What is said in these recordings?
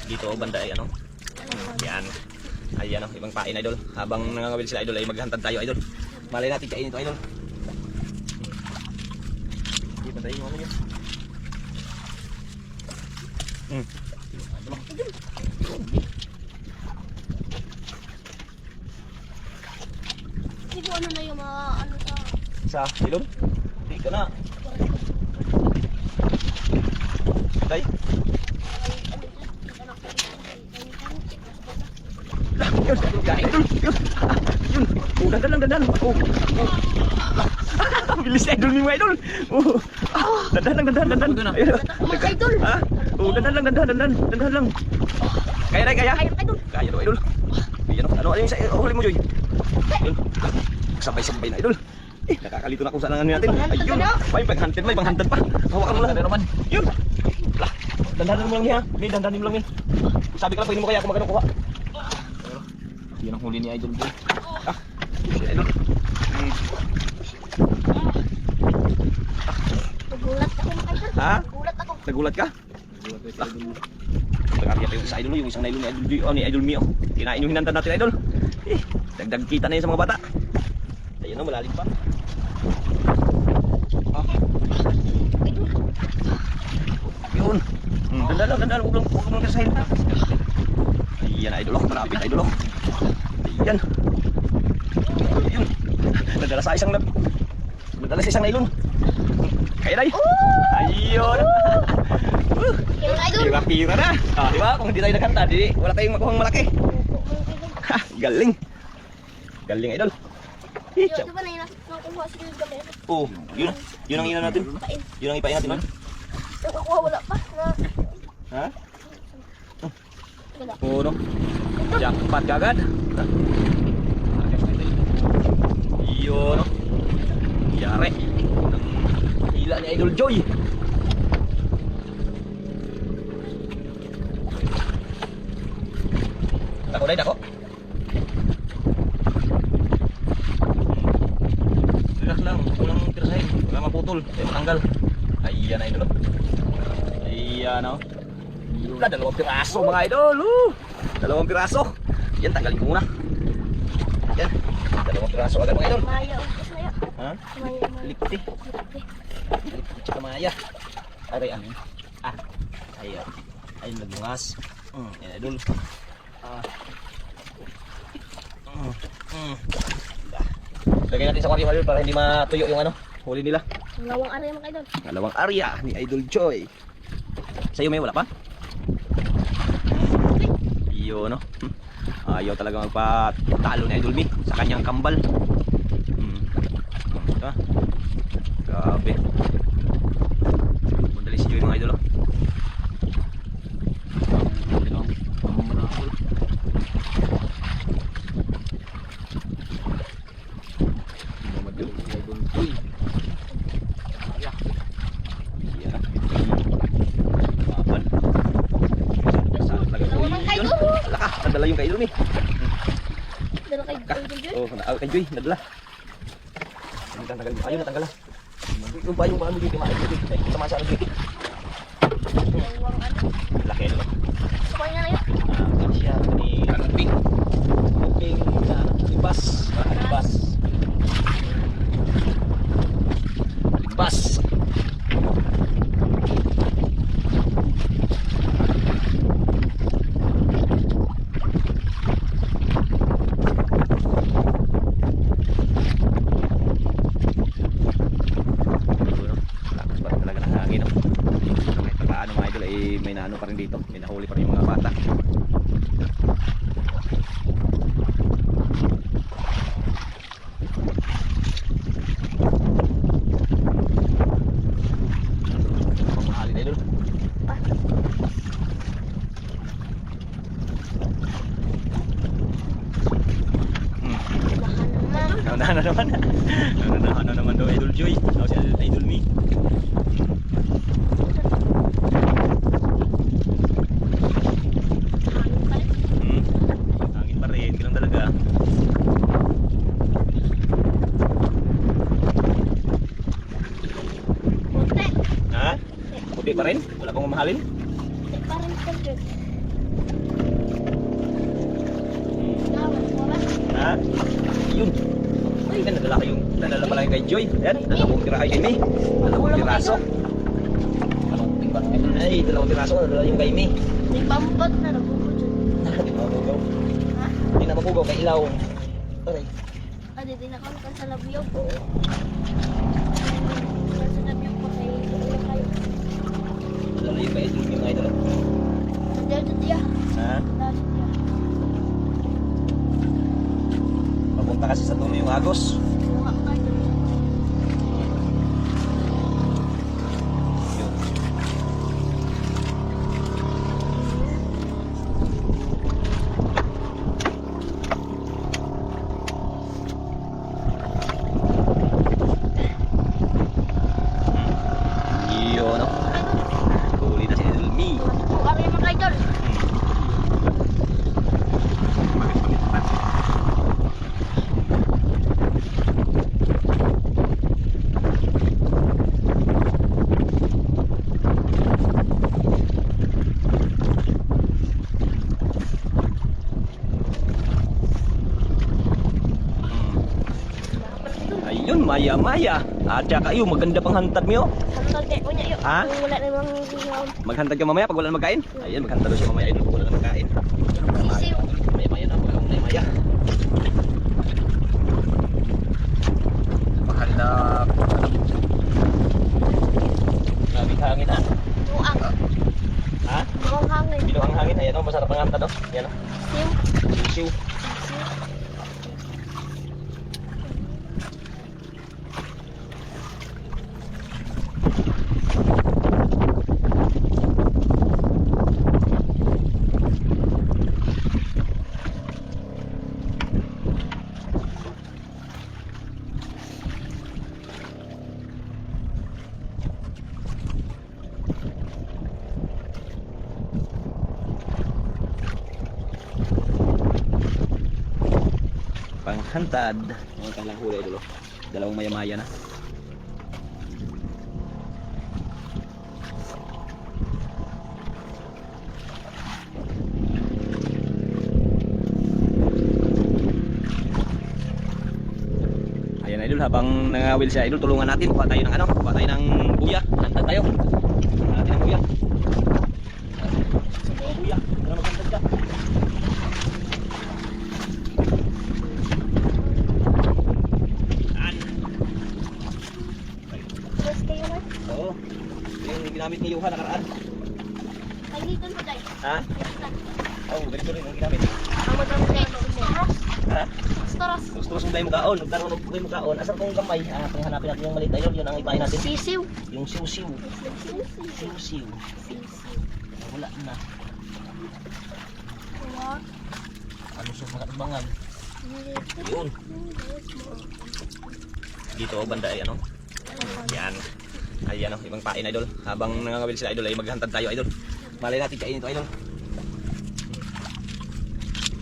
dito banda ay ano. Yan. Ayan oh, ibang pain idol. Habang nangangawil sila idol ay maghantad tayo idol. Malay natin kainin ito idol. Hindi pa tayo ano yun. Hindi ko ano na yung mga ano sa ilog? Hindi ka na. Day. Yun, idol. Yun. Dandan. Oh. Bilis idol ni mo idol. Dandan. mga idol. Ha? Oh, dandan lang. Kaya Kaya idol. Kaya idol. Ano yung huli mo, Joy? Yun. Sabay-sabay na idol. Nakakalito na kung saan ang ano natin. Ayun. May pang-hunted pa. Hawakan mo lang. Naman. Yun. Dandanin mo lang niya. Dandanin mo lang yan. Sabi ka lang, pwede mo kaya kung magano kuha. Yan ang huli ni Idol Boy. Si Idol. Nagulat ako mga idol. Ha? Nagulat ako. Nagulat ka? Nag-arya tayo sa Idol. Yung isang nailo ni Idol Boy. Ni Idol Mio. Kinain yung hinantan natin Idol. Dagdag kita na yun sa mga bata. Ayun na, malalim pa. Yun. Dandan. Huwag lang kasahin. Ayan Idol. Marapit Idol. Ayan. Nadala sa isang nailon. Kaya na ayun. Kaya idol. Pira na. Diba? Kung hindi tayo nagkanta, wala tayong makuhang malaki. Galing. Galing Idol. Di ba na yun nakukuha sa yung gabi? Oh, yun ang ina natin. Yun ang ipain natin man. Nakukuha wala pa. Ha? Wala. Oo no. Jackpot kagad. Yun no. Yari. Hila ni Idol Joy. Dako. Relax lang, walang tirasahin, wala maputol, matanggal. Ayan na Idol. Ayan o. Dalawang piraso mga Idol. Dalawang piraso. Yan, tanggalin ko muna. Yan, dalawang piraso agad mga Idol. Maya. Ha? Maya. Likti. Likti tsaka maya. Aray amin. Ayan. Ayun nagbungas. Yan Idol. Lagay natin sa aquarium para hindi matuyo yung ano, huli nila. Dalawang area mga idol. Dalawang area ni Idol Joy. Sa'yo may wala pa? Iyo no. Ayaw talaga magpatalo ni Idol Mi sa kanyang kambal. Grabe. Mundali si Joy mga idol. Nadala yung kay Idol Mi. Dala kay Joy. Oh, kay Joy, nadala. Ayun, natanggal na. Yung pa yung ano dito, tama sa ano dito. Dalawang ano. Laki ano. Kumain na yun. Siya ni Ping. Libas. May naano pa rin dito, may nahuli pa rin yung mga bata. Pamahalin na idol. Ano naman daw Idol Joy, si Idol Mi. Puti pa rin? Wala pang mamahalin? Parang Yun. Ay, nadala pala yung kay Joy. Ayan, dalawang tira kay May. Dalawang piraso. Anong tingban ng idol? Ay, dalawang piraso. Nadala yung kay May. May pampat na nabubod dyan. Hindi na mabugaw. Ha? Hindi na mabugaw kay Ilaw. Aray. Ah, di na kami kan sa labiyog. Oo. Kan sa labiyog pa kay Ulo kayo. Nadala yung kay Idol. Yung idol. Nandiyan sa tiya. Ha? Nandiyan sa tiya. Papunta kasi sa tuloy yung Agos. Mukha ka kayo. Yun. Yun, no? Huli na si Idol Mi. Mukha kayo mga idol. Ayun, maya-maya. At saka yun, maganda pang hantad mo. Hantag kayo ko niya yun. Ha? Kung wala namang gingaw. Maghantad ka mamaya pag wala na magkain. Ayan, maghantad daw siya mamaya idol pag wala na magkain. Sisiw. Maya-maya na, maya-maya. Mahal na... Nabing hangin ha. Buang. Ha? Buang hangin. Bilo ang hangin. Ayan o, masarap ang hantad o. Ayan o. Siw. Siw. Panghantad. Ang kailang huli idol o. Dalawang maya-maya na. Ayan idol, habang nangawil siya idol, tulungan natin. Kuha tayo ng ano? Kuha tayo ng buya. Hantad tayo. Kuha natin ng buya. Buya. Ano maghantad ka? Yes kayo man. Oo. Yung ginamit ni Johan nakaraan. Ay, dito mo tayo. Ha? Oo, ganito rin ang ginamit. Ang magandang kayo. Storos. Ha? Storos. Gusto mo tayo magkaon. Nagkaroon ng tayo magkaon. Asal kong kamay. Kung hanapin natin yung maliit ayun, yun ang ipahin natin. Sisiw. Yung siw-siw. Sisiw. Siw-siw. Wala na. Wala. Ano sa mga ibangan? Yun. Dito, banda ay ano. Yan. Ayan o, ibang pain idol. Habang nangangawil sila idol ay maghantad tayo idol. Malay natin kainin ito idol.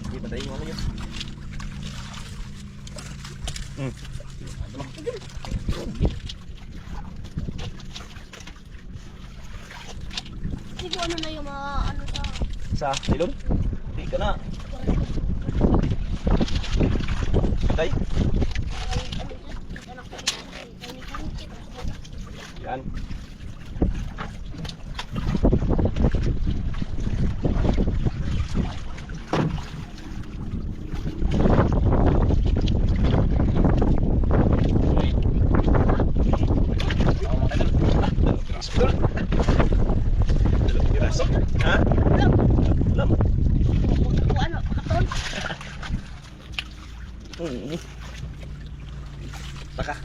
Hindi pa tayo yung ano yun. Hindi ko ano na yung mga ano Sa sa... idol? Hindi ka na. Tay? Yan. Ha? Alam. Ano? Katon? Baka.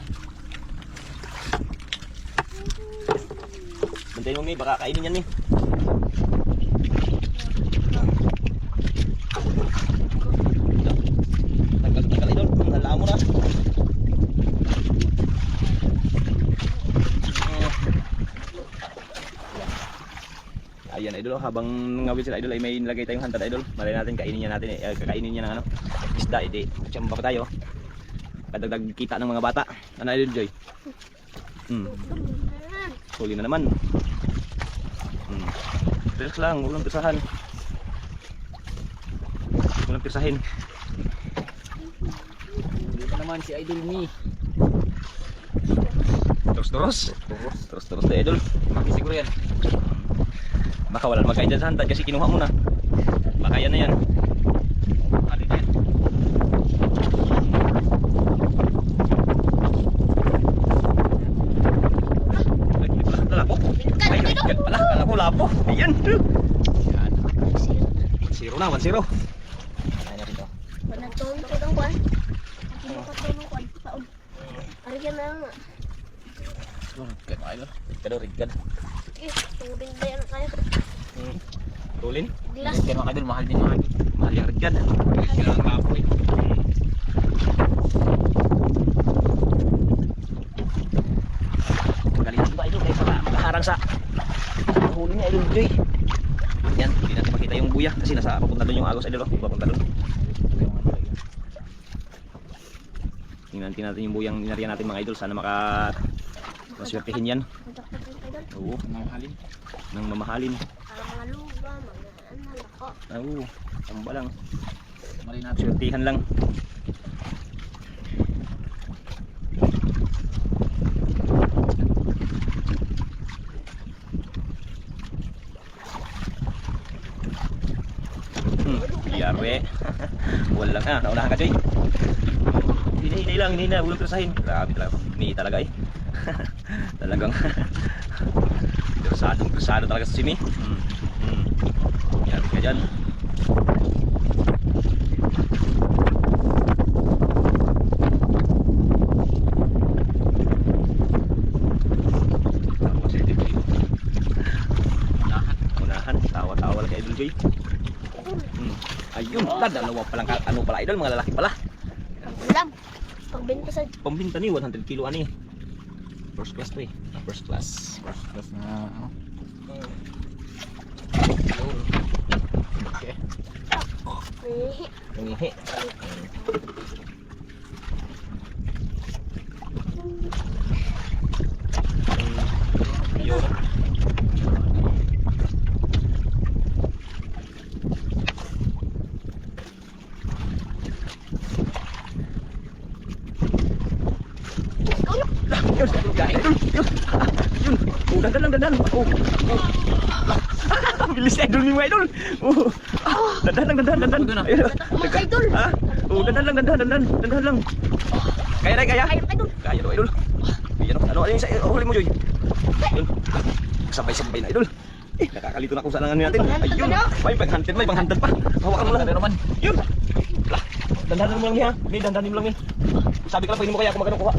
Bantayin mo May, baka kainin yan May. Tagal idol, halaan mo na. Ayan idol, habang ngawil sila idol ay may nilagay tayong hantad idol. Malay natin kainin niya natin kakainin niya ng ano, isda edi. Tsamba pa tayo. Kadagdag kita ng mga bata. Ano idol Joy? Huli na naman. Relax lang, huwag lang pirsahan. Huwag lang pirsahin. Hindi pa naman si Idol Mi. Terus na idol. Maki siguro yan. Baka wala magkain dyan sa hantad kasi kinuha mo na. Baka yan na yan. Alin yan. Ay, di pala. Lalapo. Ay, nagkat pala. Kala ko lapo. Ayan. Yan. 0 na, 1-0. Ay na rito. Panatulong ko ng kwan. Hindi mo katulong kwan. Paon. Arigyan na nga. Kaya mga Idol. Rigad, rigad. Tubig na yan kayo. Tulin. Glass. Kaya mga Idol, mahal din mga Idol. Mahal yung rigad. Kailangan kapoy. Magaling ba idol kayo para makaharang sa huli ni Idol Joy. Yan, hindi natin makita yung buya kasi nasa papunta doon yung agos idol. Papunta doon. Tingnan natin yung buyang inariyan natin mga idol. Sana maswertihin yan. Majakot yung idol. Oo, Mamahalin. nang mamahalin. Para mga luba, mga ano, lako. Oo, tamba lang. Mali natin. Swertihan lang. Yare. Walang naunahan ka Joy. Hinihintay lang, hinihintay na, walang kersahin. Grabe talaga, hinihi talaga eh. Talagang Persado talaga sa simi. Yare ka dyan. Unahan, tawa-tawa lang kay Idol Joy. Ayun, dalawa palang ano pala idol, mga lalaki pala. Ulam. Pagbenta sa Pambinta ni 100 kilo ani. First class to eh. First class. Tapos na ano. Okay. Nihi. Nangihi. Ayun. Yun. Dandan. Oh. Bilis idol ni mga idol. Oh. Dandan. Ayun. Mga idol. Ha? Oh, dandan lang. Kaya. Kaya idol. Kaya daw idol. Ayan, ano yung huli mo Joy? Yun. Sabay-sabay na idol. Nakakalito na kung saan ang ano natin. Ayun. May pang-hunted pa. Hawakan mo lang. Naman. Yun. Dandanin mo lang niya. Dandanin mo lang yan. Sabi ka lang, pwede mo kaya ako magano kuha.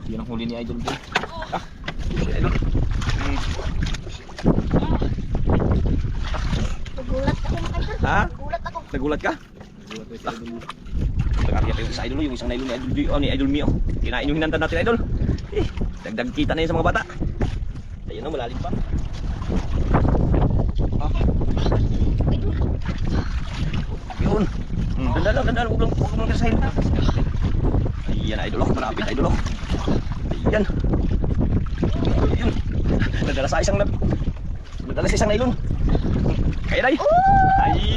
Yan ang huli ni Idol Joy. Idol. Nagulat ako mga idol. Ha? Nagulat ako. Nagulat ka? Nagkakita yung isa idol, yung isang nailo ni Idol Joy, ni Idol Mio. Kinain yung hinantan natin idol. Dagdag kita na yun sa mga bata. Ayun na, malalim pa. Yun. Dandan, huwag mo lang kasahin. Ayan idol, malapit idol. Ayan. Nadala sa isang nailon. Kaya na ayun. Kaya mga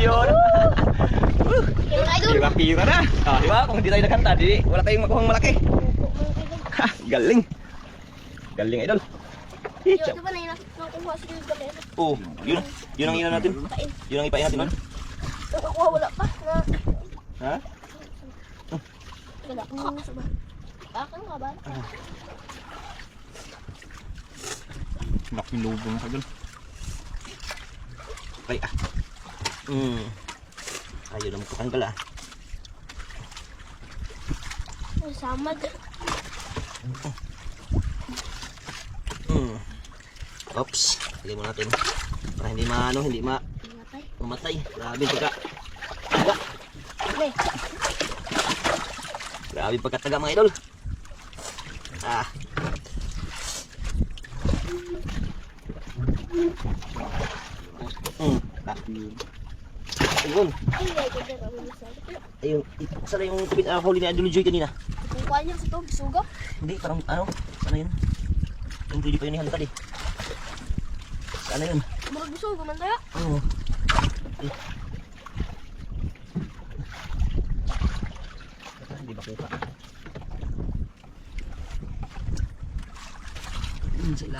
idol. Kira na. Diba? Kung hindi tayo nagkanta, wala tayong makuhang malaki. Ha, galing. Galing idol. Yo, di ba na yun nakukuha sa yung gabi? Oh, yun ang ina natin. Yun ang ipain natin nun. Nakukuha wala pa. Ha? Wala pa. Akin ka ba? Laking lobo ng Idol. Okay ayun ang katanggal Samad. Oops, lagay mo natin para hindi mamatay. Grabe pagkataga. Grabe pagkataga mga idol. Ayun. Ayun, sana yung huli ni Idol Joy kanina. Kung kuha niya sa ito, bisuga. Hindi, parang ano yun? Yung pwede pa yun ihantad eh. Sana yun? Murag bisuga man tayo. Oo.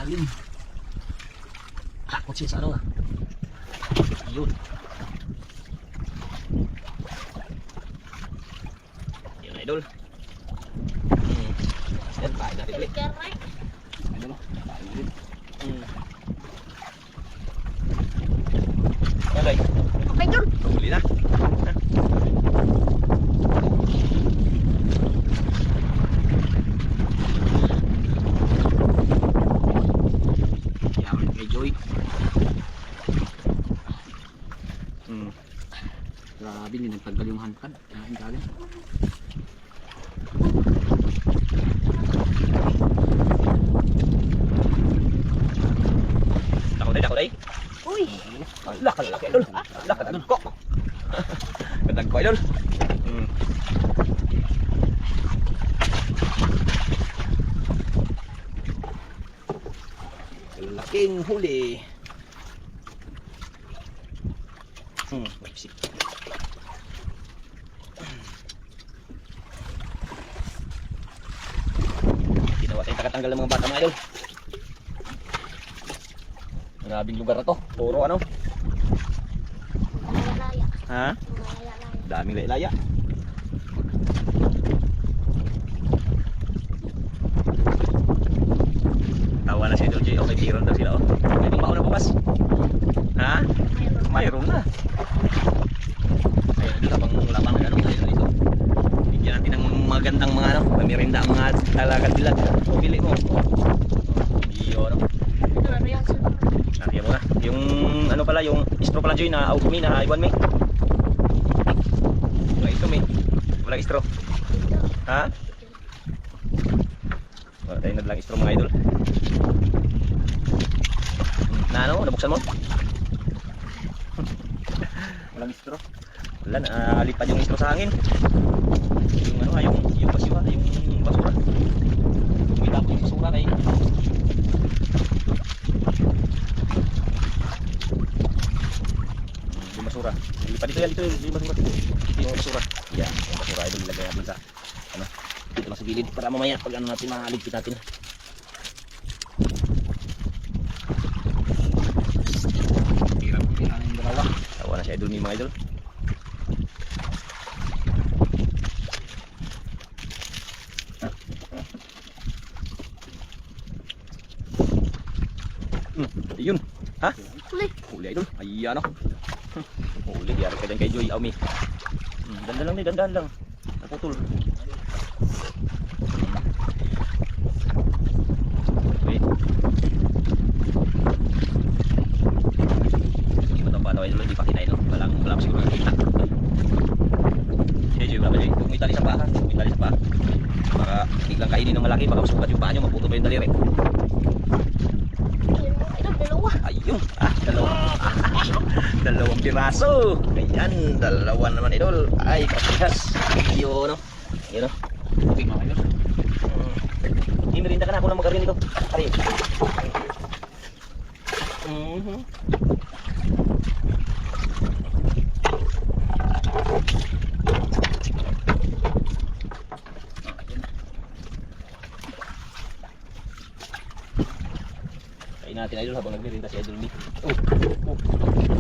ilalim. Takot siya sa ano ah. Ayun. Yun idol. Yan, pain natin ulit. Karay. Ayun o. Pain ulit. Yan day. Okay, Idol. Huli na. Yaman kay Joy. Grabe, hindi nagtanggal yung handpad. Ang galing. Dako day. Uy. Ala, kalaki idol. Ala, kadagko. Kadagko idol. Laking huli. Maipsik. Ginawa tayong takatanggal ng mga bata mga idol. Grabing lugar na to. Puro ano? Malaya. Ha? Malaya. Daming laya. Tawa na si Idol J. Okay, tiron daw sila. Oh. May pang na bukas. Ha? Mayroon na. Ayun, ito labang labang ano tayo dito. Bigyan natin ng magandang mga ano, pamirinda ang mga talagang dilag. Pili mo. Iyo, ano? Ano yung silver? Nariyan mo na. Yung ano pala, yung istro pala Joy na out me na iwan me. Wala ito me. Walang istro. Ha? Wala tayo na lang istro mga idol. Na ano? Nabuksan mo? Walang istro. Wala na, lipad yung istro sa hangin. Yung ano, yung basiwa, yung basura. Tumilap yung basura kay yung basura. Lipad dito yan, dito yung basura. Dito yung basura. Yan, yung basura idol ilagay natin sa ano, dito lang sa gilid para mamaya pag ano natin maligpit natin. Hirap yung dalawa. Tawa na si idol ni mga idol. Ayun. Ha? Huli. Huli idol. Ayan o. Huli. Yari ka dyan kay Joy Aumi. Dandan lang din. Dandan lang. Naputol. Wait. Hindi mo ito paano idol. Hindi pa kinay no. Walang siguro nakikita. Sige Joy. Wala ba Joy? Kung may tali sa paha. Kung may tali sa paha. Baka biglang kainin ng malaki. Baka masukat yung paha nyo. Maputo pa yung daliri. Idol, dalawa. Ayun, dalawa. Dalawang piraso. Ayan, dalawa naman idol. Ay, kapihas. Yun, no? Yun, no? Okay, mga idol. Merinda ka na ako lang mag-arin ito. Ari. Kain natin idol habang nagmerinda si idol ni.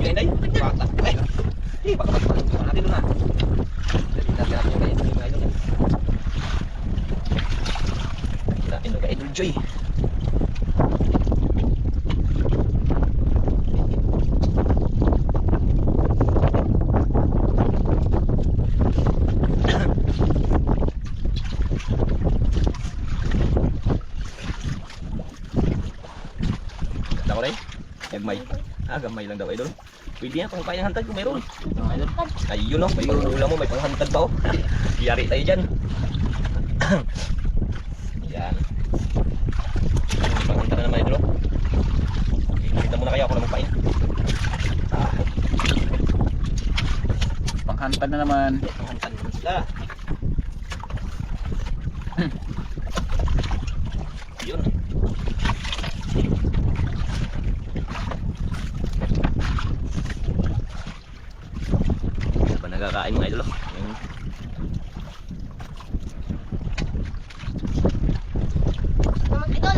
Kain tayo. Bata. Baka magpapalagay natin doon na. Merinda natin yung kain ni idol. Natin doon kay idol Joy. Ako rin? Gamay. Gamay lang daw idol. Pwede yan pang pain ng hantad kung mayroon. Mga idol. Ayun no, may ulam mo, may panghantad pa oh. Yari tayo dyan. Yan. May panghantad na naman idol oh. Kita muna kaya ako na magpain. Panghantad na naman. Panghantad naman sila. Yun. Nagkakain mga idol. Naman idol.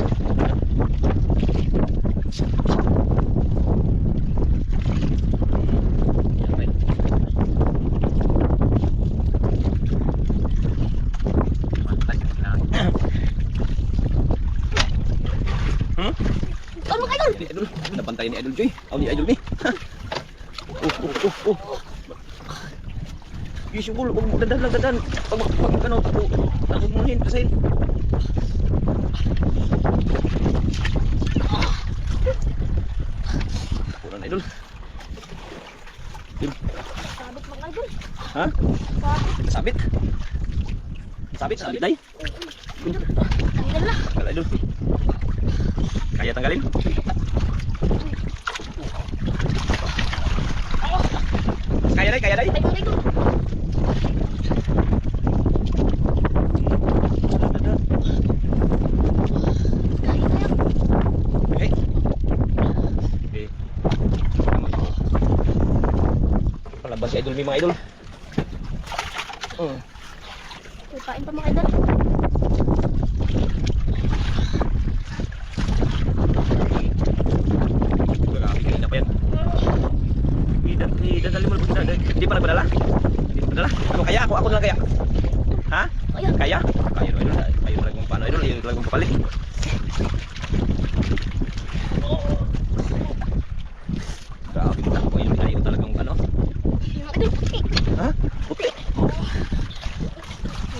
ni Idol. Nabantay ni Idol Joy. Aw ni Idol ni. Oh. Isugol, dadan. Pag ano, ako muhin kasi. Kurang Idol. Sabit mga idol. Ha? Sabit. Sabit day. Tanggal na. Kala Idol. Kaya tanggalin? Kaya day. Ay, mga idol. Okay. Okay. Palabas si Idol, mga Idol. Ipain pa mga idol. Grabe, kanina pa yan. Idadali mo. Hindi pa nagpadala? Ano kaya? Ako na lang kaya? Ha? Kaya? Kaya no, Idol. Ayun talagang kung paano, Idol. Ayun talagang kapalit. Grabe, ako Idol. Ayaw talagang ano. Mga idol, puti. Ha? Puti.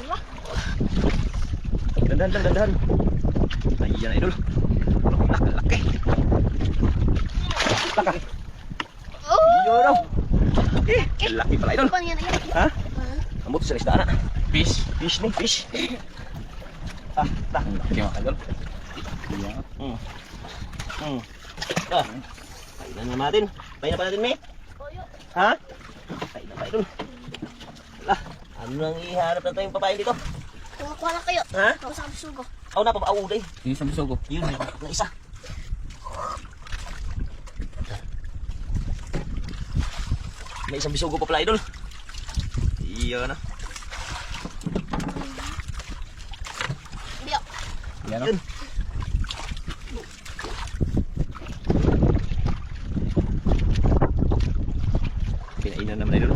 Wala. Dandan. Ayan, Idol. Laki. Laki. Oh! Yun daw. Laki pala, Idol. Ano yan, ayun? Ha? Ang buto sa lisda na. Fish. Fish ni, fish. Ang laki mga idol. Kailan na natin? Pahin na pa natin, May? Oyo. Ha? Pahin na pa, Idol. Wala. Ano nang iharap na tayong papain dito? Kumakuha na kayo. Ha? Tapos ako sugo. Aw na, papaaw day. Yung isang sugo. Yun, na isa. May isang bisugo pa pala, Idol. Iyon na. Hindi ako. Yan o. Yun. Pinainan naman, Idol.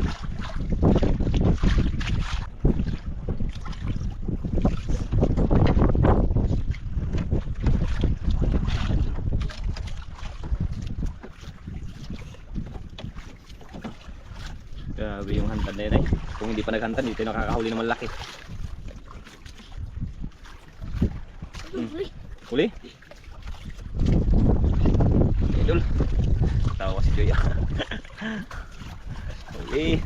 Grabe yung hantad na yun eh. Kung hindi pa naghantad, hindi tayo nakakahuli ng malaki. Huli. Huli? Idol. Tawa si Joy. Huli.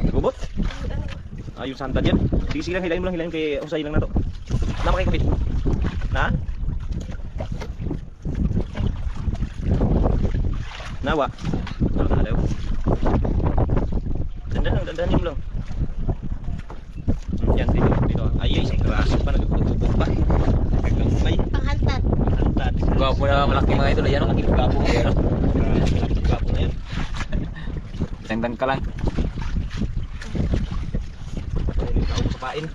Nagubot? Yung santad yan. Sige lang, hilahin mo lang kay Usay lang na to. Nama kay kapit. Na? Nawa. Nakakalaw. Dandan mo lang. Yan, dito. Ay, isang kraso pa, nagtutubog pa. Nagkamay. Panghantad. Hantad. Gwapo na malaki mga idol. Yan o. Laki gapo na yan. Laki gapo na yan. Tangdan ka lang. Tawag sa pain.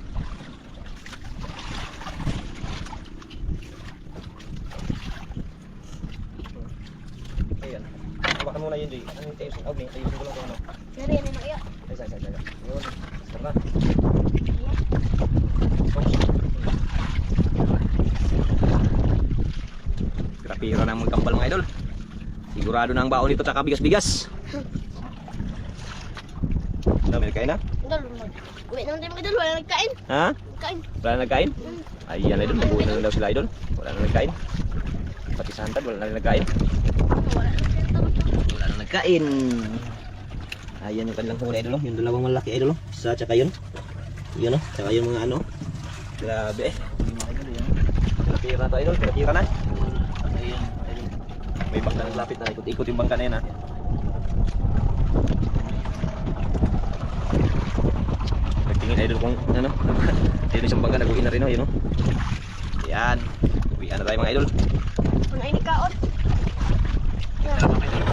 Ayan. Hawakan muna yun, Joy. Ano yung tayo? Okay, ayusin ko lang kung ano. Nari, ano na kayo? Ay, say. Yun. Start na. Grapira ng magkambal mga idol. Sigurado na ang baon nito taka bigas-bigas. Dami nagkain na? Idol, uwi naman tayo mga idol. Wala nagkain. Ha? Kain. Wala na nagkain? Ayan idol, mag-uwi na lang daw sila idol. Wala na nagkain. Pati sa hantad, wala na nagkain. Wala nagkain. Wala na nagkain. Ayan yung kanilang huli idol. Yung dalawang malaki idol. Isa tsaka yun. Yun o. Tsaka yung mga ano. Grabe eh. Tira to idol. Tira na. May bangka ng lapit na. Ikot-ikot yung bangka na yun ha. Nagtingin idol kung ano. Ayun isang bangka. Nag-uwi na rin o. Yun o. Ayan. Uwian na tayo mga idol. Ano ay nagkaon? Ayan mga idol.